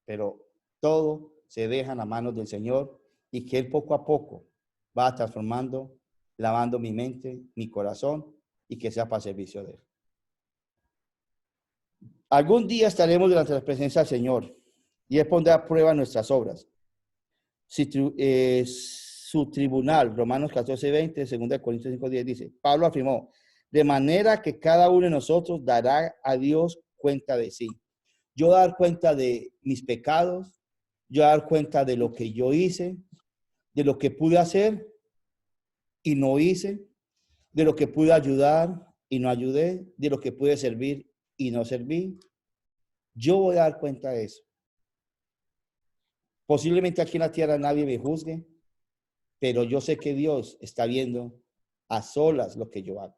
Speaker 3: pero todo se deja en las manos del Señor y que Él poco a poco va transformando, lavando mi mente, mi corazón y que sea para servicio de Él. Algún día estaremos delante de la presencia del Señor y Él pondrá a prueba nuestras obras. Su tribunal, Romanos 14:20, 2 Corintios 5:10 dice, Pablo afirmó, de manera que cada uno de nosotros dará a Dios cuenta de sí. Yo dar cuenta de mis pecados, yo dar cuenta de lo que yo hice, de lo que pude hacer y no hice, de lo que pude ayudar y no ayudé, de lo que pude servir y no serví. Yo voy a dar cuenta de eso. Posiblemente aquí en la tierra nadie me juzgue, pero yo sé que Dios está viendo a solas lo que yo hago.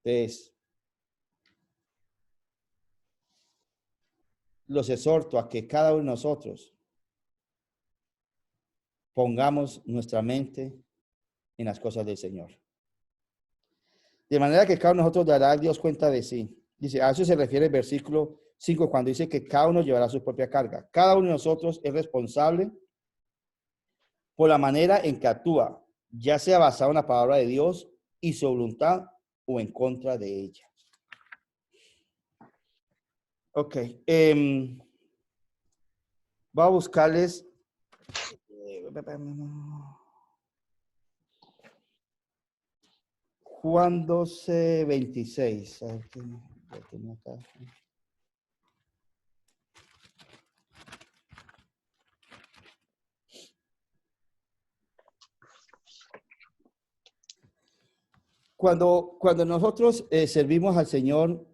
Speaker 3: Entonces, los exhorto a que cada uno de nosotros pongamos nuestra mente en las cosas del Señor. De manera que cada uno de nosotros dará a Dios cuenta de sí. Dice, a eso se refiere el versículo 5 cuando dice que cada uno llevará su propia carga. Cada uno de nosotros es responsable por la manera en que actúa, ya sea basado en la palabra de Dios y su voluntad o en contra de ella. Ok. Voy a buscarles. Juan 12, 26. A ver qué lo tengo acá. Cuando nosotros servimos al Señor,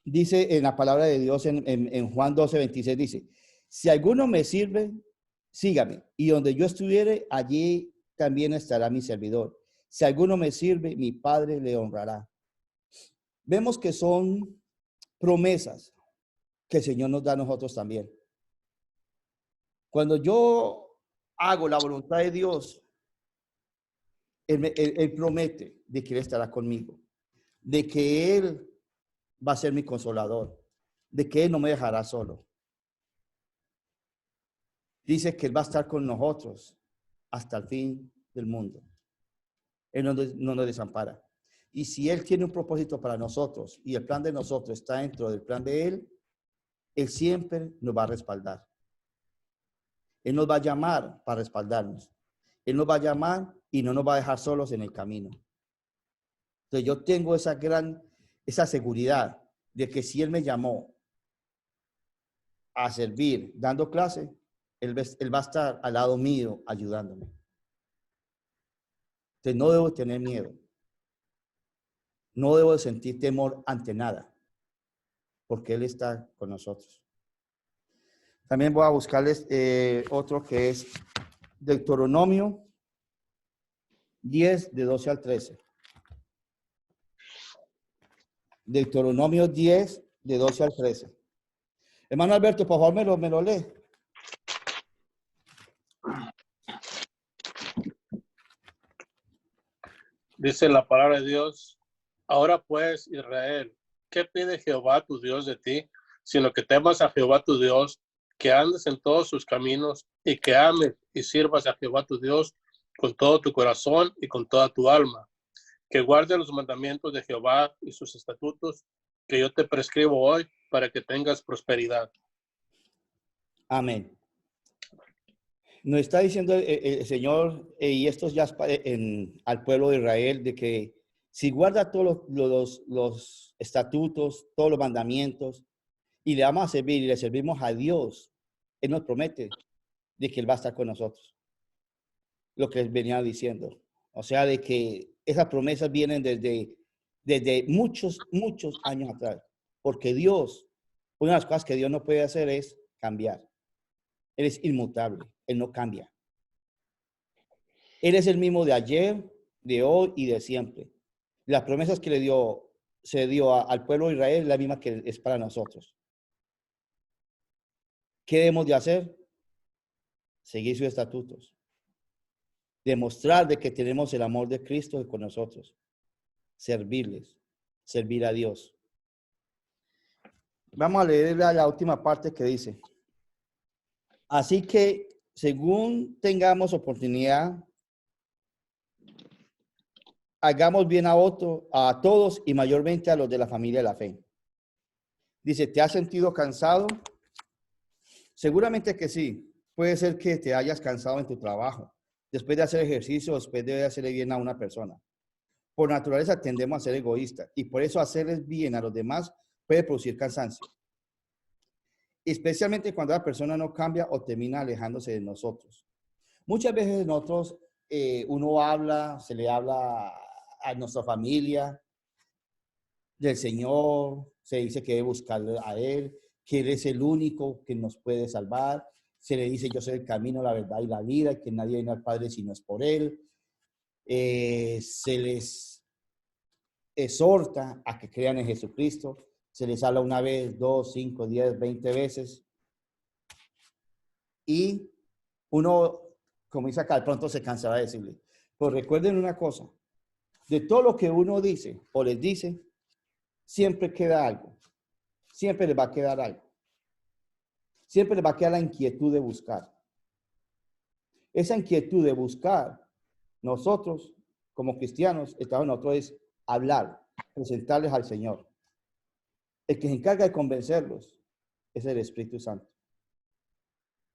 Speaker 3: dice en la palabra de Dios en Juan 12, 26, dice, si alguno me sirve, sígame, y donde yo estuviere, allí también estará mi servidor. Si alguno me sirve, mi Padre le honrará. Vemos que son promesas que el Señor nos da a nosotros también. Cuando yo hago la voluntad de Dios, Él promete de que Él estará conmigo, de que Él va a ser mi consolador, de que Él no me dejará solo. Dice que Él va a estar con nosotros hasta el fin del mundo. Él no nos desampara. Y si Él tiene un propósito para nosotros y el plan de nosotros está dentro del plan de Él, Él siempre nos va a respaldar. Él nos va a llamar para respaldarnos. Él nos va a llamar y no nos va a dejar solos en el camino. Entonces yo tengo esa seguridad de que si Él me llamó a servir dando clase, Él va a estar al lado mío ayudándome. Entonces no debo tener miedo. No debo sentir temor ante nada, porque Él está con nosotros. También voy a buscarles otro que es Deuteronomio 10, de 12 al 13. Deuteronomio 10, de 12 al 13. Hermano Alberto, por favor, me lo lee.
Speaker 2: Dice la palabra de Dios, ahora pues, Israel, ¿qué pide Jehová tu Dios de ti? Sino que temas a Jehová tu Dios, que andes en todos sus caminos y que ames y sirvas a Jehová tu Dios con todo tu corazón y con toda tu alma, que guardes los mandamientos de Jehová y sus estatutos que yo te prescribo hoy para que tengas prosperidad.
Speaker 3: Amén. Nos está diciendo el Señor, y esto ya al pueblo de Israel, de que si guarda todos los estatutos, todos los mandamientos, y le vamos a servir y le servimos a Dios, Él nos promete de que Él va a estar con nosotros. Lo que Él venía diciendo. O sea, de que esas promesas vienen desde muchos años atrás. Porque Dios, una de las cosas que Dios no puede hacer es cambiar. Él es inmutable, Él no cambia. Él es el mismo de ayer, de hoy y de siempre. Las promesas que se dio al pueblo de Israel es la misma que es para nosotros. ¿Qué debemos de hacer? Seguir sus estatutos. Demostrar de que tenemos el amor de Cristo con nosotros. Servirles, servir a Dios. Vamos a leer la última parte que dice. Así que, según tengamos oportunidad, hagamos bien a todos y mayormente a los de la familia de la fe. Dice, ¿te has sentido cansado? Seguramente que sí. Puede ser que te hayas cansado en tu trabajo, después de hacer ejercicio, después de hacerle bien a una persona. Por naturaleza tendemos a ser egoístas y por eso hacerles bien a los demás puede producir cansancio. Especialmente cuando la persona no cambia o termina alejándose de nosotros. Muchas veces nosotros, se le habla a nuestra familia del Señor, se dice que debe buscarle a Él, que Él es el único que nos puede salvar. Se le dice, yo soy el camino, la verdad y la vida, y que nadie viene al Padre si no es por Él. Se les exhorta a que crean en Jesucristo. Se les habla una vez, 2, 5, 10, 20 veces. Y uno como dice acá, de pronto se cansará de decirle. Pero recuerden una cosa, de todo lo que uno dice o les dice, siempre queda algo. Siempre les va a quedar algo. Siempre les va a quedar la inquietud de buscar. Esa inquietud de buscar, nosotros como cristianos, nosotros es hablar, presentarles al Señor. El que se encarga de convencerlos es el Espíritu Santo.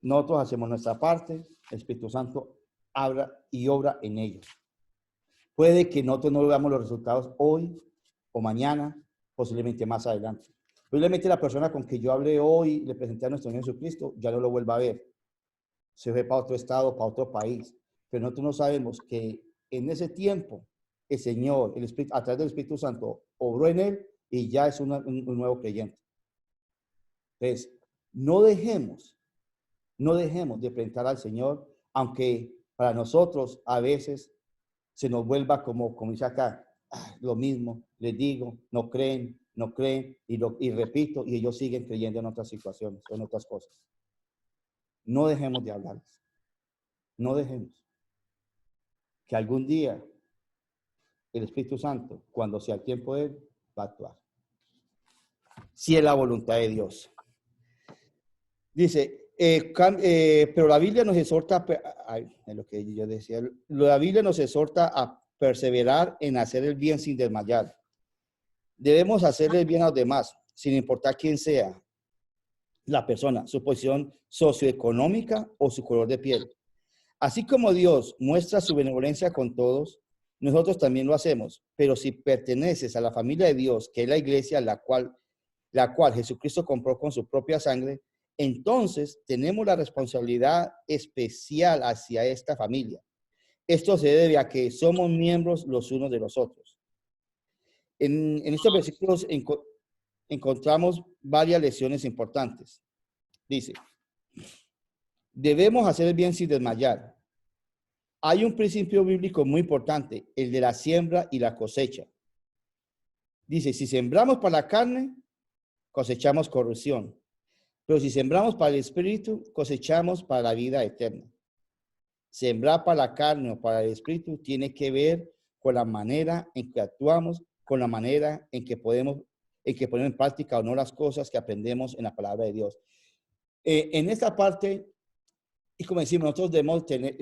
Speaker 3: Nosotros hacemos nuestra parte, el Espíritu Santo habla y obra en ellos. Puede que nosotros no veamos los resultados hoy o mañana, posiblemente más adelante. Posiblemente la persona con que yo hablé hoy, le presenté a nuestro Señor Jesucristo, ya no lo vuelva a ver. Se fue para otro estado, para otro país. Pero nosotros no sabemos que en ese tiempo el Señor, el Espíritu, a través del Espíritu Santo, obró en él y ya es un nuevo creyente. Entonces, no dejemos de presentar al Señor, aunque para nosotros a veces se nos vuelva como dice acá, lo mismo, les digo, no creen, y repito, y ellos siguen creyendo en otras situaciones, en otras cosas. No dejemos de hablarles. No dejemos que algún día el Espíritu Santo, cuando sea el tiempo de él, va a actuar. Si es la voluntad de Dios. Dice, pero la Biblia nos exhorta, es lo que yo decía, la Biblia nos exhorta a perseverar en hacer el bien sin desmayar. Debemos hacer el bien a los demás, sin importar quién sea la persona, su posición socioeconómica o su color de piel. Así como Dios muestra su benevolencia con todos, nosotros también lo hacemos. Pero si perteneces a la familia de Dios, que es la iglesia, la cual Jesucristo compró con su propia sangre, entonces tenemos la responsabilidad especial hacia esta familia. Esto se debe a que somos miembros los unos de los otros. En estos versículos encontramos varias lecciones importantes. Dice, debemos hacer el bien sin desmayar. Hay un principio bíblico muy importante, el de la siembra y la cosecha. Dice, si sembramos para la carne, cosechamos corrupción. Pero si sembramos para el espíritu, cosechamos para la vida eterna. Sembrar para la carne o para el espíritu tiene que ver con la manera en que actuamos, con la manera en que ponemos en práctica o no las cosas que aprendemos en la palabra de Dios. En esta parte, y como decimos, nosotros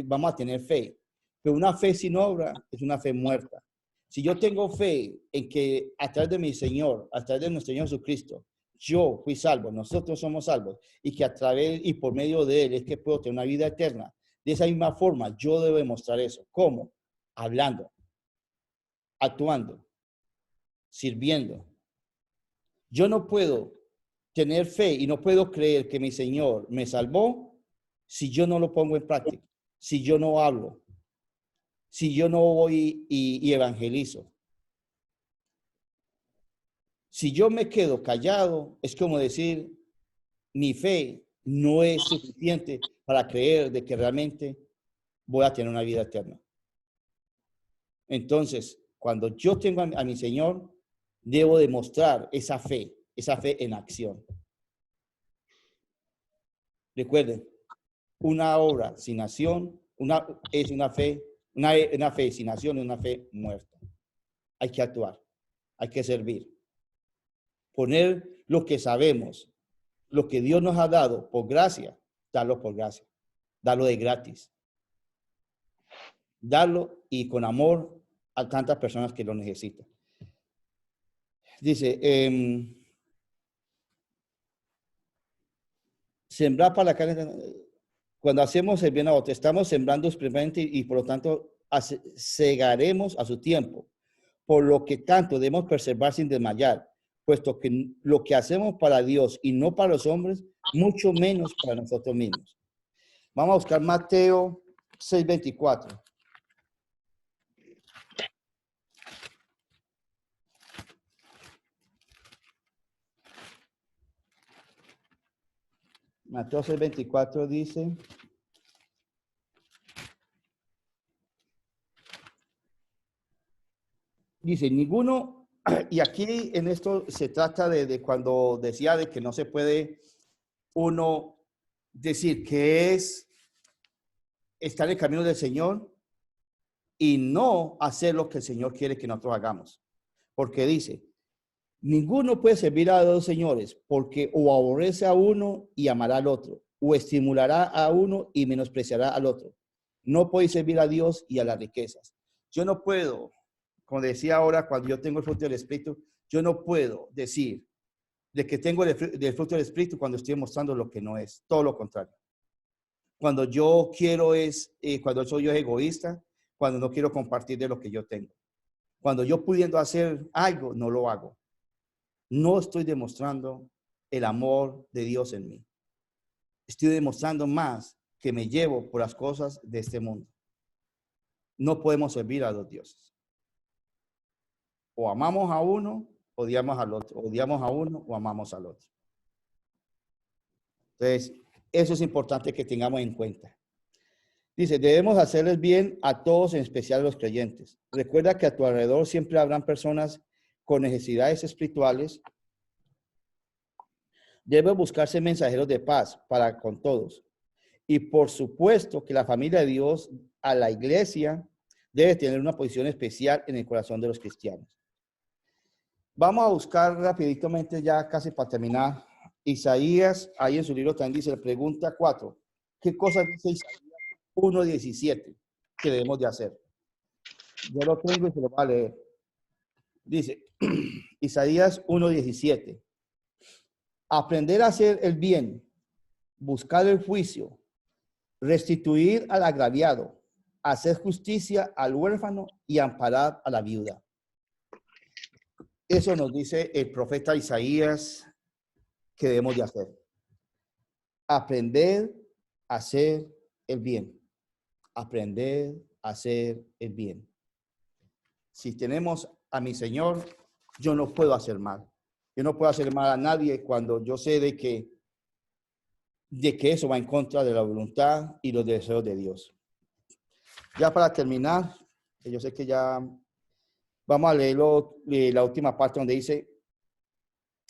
Speaker 3: vamos a tener fe, pero una fe sin obra es una fe muerta. Si yo tengo fe en que a través de mi Señor, a través de nuestro Señor Jesucristo, yo fui salvo, nosotros somos salvos, y que a través y por medio de Él es que puedo tener una vida eterna, de esa misma forma yo debo demostrar eso. ¿Cómo? Hablando, actuando, sirviendo. Yo no puedo tener fe y no puedo creer que mi Señor me salvó si yo no lo pongo en práctica, si yo no hablo, si yo no voy y evangelizo. Si yo me quedo callado, es como decir, mi fe no es suficiente para creer de que realmente voy a tener una vida eterna. Entonces, cuando yo tengo a mi Señor, debo demostrar esa fe en acción. Recuerden, una obra sin acción es una fe sin acción, es una fe muerta. Hay que actuar, hay que servir. Poner lo que sabemos, lo que Dios nos ha dado por gracia, darlo por gracia, darlo de gratis. Darlo y con amor a tantas personas que lo necesitan. Dice, sembrar para la carne, cuando hacemos el bien a otro, estamos sembrando experimentalmente y por lo tanto segaremos a su tiempo. Por lo que tanto debemos preservar sin desmayar, puesto que lo que hacemos para Dios y no para los hombres, mucho menos para nosotros mismos. Vamos a buscar Mateo 6:24. Mateo 6:24 dice, ninguno, y aquí en esto se trata de cuando decía de que no se puede uno decir que es estar en el camino del Señor y no hacer lo que el Señor quiere que nosotros hagamos. Porque dice, ninguno puede servir a dos señores, porque o aborrece a uno y amará al otro, o estimulará a uno y menospreciará al otro. No puede servir a Dios y a las riquezas. Yo no puedo, como decía ahora, cuando yo tengo el fruto del Espíritu, yo no puedo decir de que tengo el fruto del Espíritu cuando estoy mostrando lo que no es, todo lo contrario. Cuando yo quiero cuando soy yo egoísta, cuando no quiero compartir de lo que yo tengo. Cuando yo pudiendo hacer algo, no lo hago. No estoy demostrando el amor de Dios en mí. Estoy demostrando más que me llevo por las cosas de este mundo. No podemos servir a dos dioses. O amamos a uno, odiamos al otro. Odiamos a uno o amamos al otro. Entonces, eso es importante que tengamos en cuenta. Dice, debemos hacerles bien a todos, en especial a los creyentes. Recuerda que a tu alrededor siempre habrán personas con necesidades espirituales. Debe buscarse mensajeros de paz para con todos. Y por supuesto que la familia de Dios, a la iglesia, debe tener una posición especial en el corazón de los cristianos. Vamos a buscar rapiditamente, ya casi para terminar, Isaías, ahí en su libro también dice, la pregunta 4. ¿Qué cosa dice Isaías 1:17 que debemos de hacer? Yo lo tengo y se lo voy a leer. Dice, Isaías 1:17. Aprender a hacer el bien, buscar el juicio, restituir al agraviado, hacer justicia al huérfano y amparar a la viuda. Eso nos dice el profeta Isaías que debemos de hacer. Aprender a hacer el bien. Aprender a hacer el bien. Si tenemos a mi Señor, yo no puedo hacer mal. Yo no puedo hacer mal a nadie cuando yo sé de que eso va en contra de la voluntad y los deseos de Dios. Ya para terminar, yo sé que ya vamos a leer la última parte donde dice,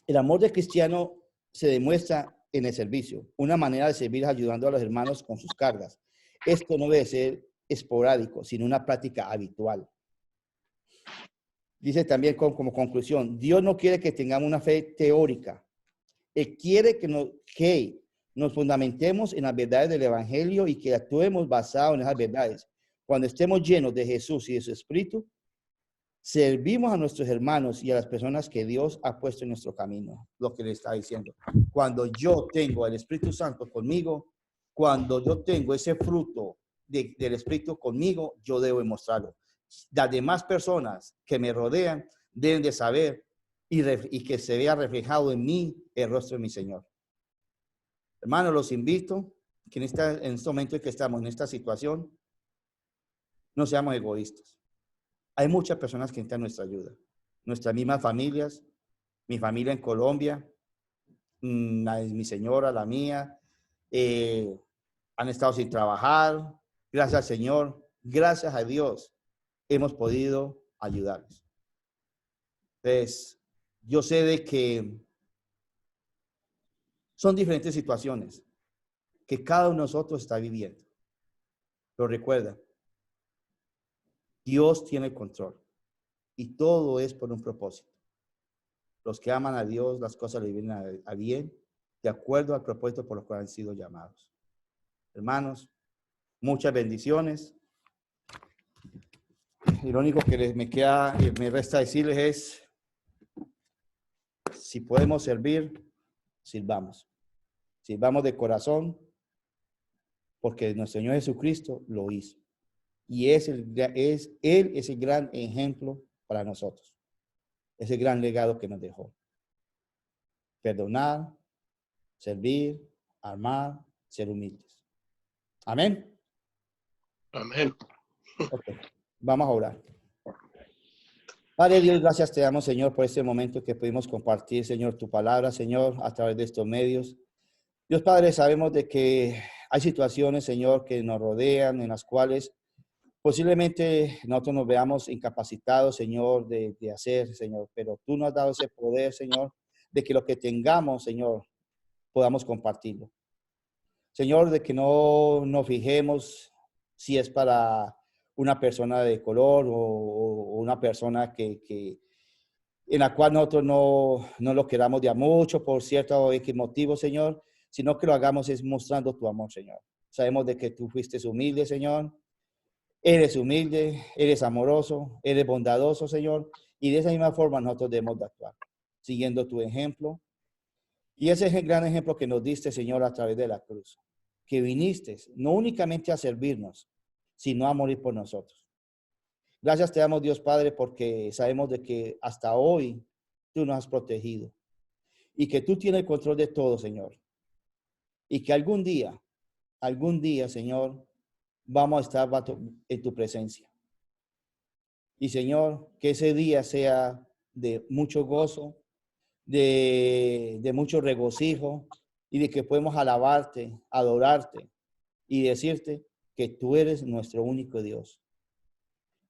Speaker 3: el amor del cristiano se demuestra en el servicio. Una manera de servir es ayudando a los hermanos con sus cargas. Esto no debe ser esporádico, sino una práctica habitual. Dice también como conclusión, Dios no quiere que tengamos una fe teórica. Él quiere que nos fundamentemos en las verdades del Evangelio y que actuemos basados en esas verdades. Cuando estemos llenos de Jesús y de su Espíritu, servimos a nuestros hermanos y a las personas que Dios ha puesto en nuestro camino. Lo que le está diciendo. Cuando yo tengo el Espíritu Santo conmigo, cuando yo tengo ese fruto del Espíritu conmigo, yo debo demostrarlo. Las demás personas que me rodean deben de saber y que se vea reflejado en mí el rostro de mi Señor. Hermanos, los invito que en este momento en que estamos en esta situación, no seamos egoístas. Hay muchas personas que necesitan nuestra ayuda. Nuestras mismas familias, mi familia en Colombia, mi señora, la mía, han estado sin trabajar. Gracias al Señor, gracias a Dios, hemos podido ayudarles. Entonces, yo sé de que son diferentes situaciones que cada uno de nosotros está viviendo. Pero recuerda, Dios tiene el control y todo es por un propósito. Los que aman a Dios, las cosas le vienen a bien, de acuerdo al propósito por los cuales han sido llamados. Hermanos, muchas bendiciones. Y lo único que me resta decirles es, si podemos servir, sirvamos. Sirvamos de corazón, porque nuestro Señor Jesucristo lo hizo. Y Él es el gran ejemplo para nosotros. Es el gran legado que nos dejó. Perdonar, servir, amar, ser humildes. Amén.
Speaker 2: Amén.
Speaker 3: Okay. Vamos a orar. Padre Dios, gracias te damos, Señor, por este momento que pudimos compartir, Señor, tu palabra, Señor, a través de estos medios. Dios Padre, sabemos de que hay situaciones, Señor, que nos rodean, en las cuales posiblemente nosotros nos veamos incapacitados, Señor, de hacer, Señor, pero tú nos has dado ese poder, Señor, de que lo que tengamos, Señor, podamos compartirlo. Señor, de que no nos fijemos si es para una persona de color o una persona en la cual nosotros no lo queramos de a mucho por cierto X motivo, Señor, sino que lo hagamos es mostrando tu amor, Señor. Sabemos de que tú fuiste humilde, Señor. Eres humilde, eres amoroso, eres bondadoso, Señor. Y de esa misma forma nosotros debemos de actuar, siguiendo tu ejemplo. Y ese es el gran ejemplo que nos diste, Señor, a través de la cruz. Que viniste no únicamente a servirnos, sino a morir por nosotros. Gracias te damos, Dios Padre, porque sabemos de que hasta hoy tú nos has protegido. Y que tú tienes el control de todo, Señor. Y que algún día, Señor, vamos a estar en tu presencia. Y Señor, que ese día sea de mucho gozo, de mucho regocijo y de que podemos alabarte, adorarte y decirte que tú eres nuestro único Dios.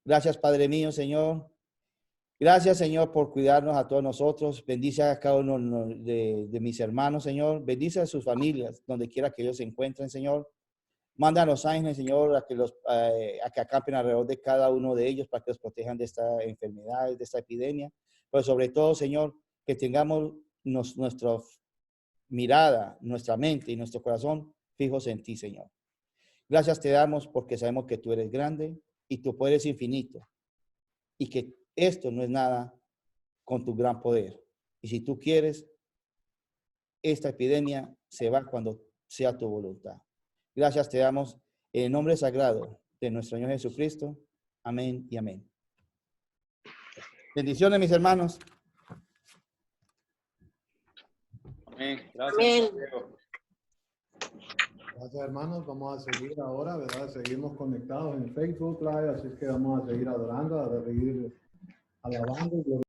Speaker 3: Gracias, Padre mío, Señor. Gracias, Señor, por cuidarnos a todos nosotros. Bendice a cada uno de mis hermanos, Señor. Bendice a sus familias, donde quiera que ellos se encuentren, Señor. Manda a los ángeles, Señor, a que acampen alrededor de cada uno de ellos para que los protejan de esta enfermedad, de esta epidemia. Pero sobre todo, Señor, que tengamos nuestra mirada, nuestra mente y nuestro corazón fijos en ti, Señor. Gracias te damos porque sabemos que tú eres grande y tu poder es infinito y que esto no es nada con tu gran poder. Y si tú quieres, esta epidemia se va cuando sea tu voluntad. Gracias te damos en el nombre sagrado de nuestro Señor Jesucristo. Amén y amén. Bendiciones, mis hermanos.
Speaker 4: Amén. Gracias.
Speaker 5: Amén.
Speaker 1: Gracias, hermanos. Vamos a seguir ahora, ¿verdad? Seguimos conectados en Facebook Live, así que vamos a seguir adorando, a seguir alabando.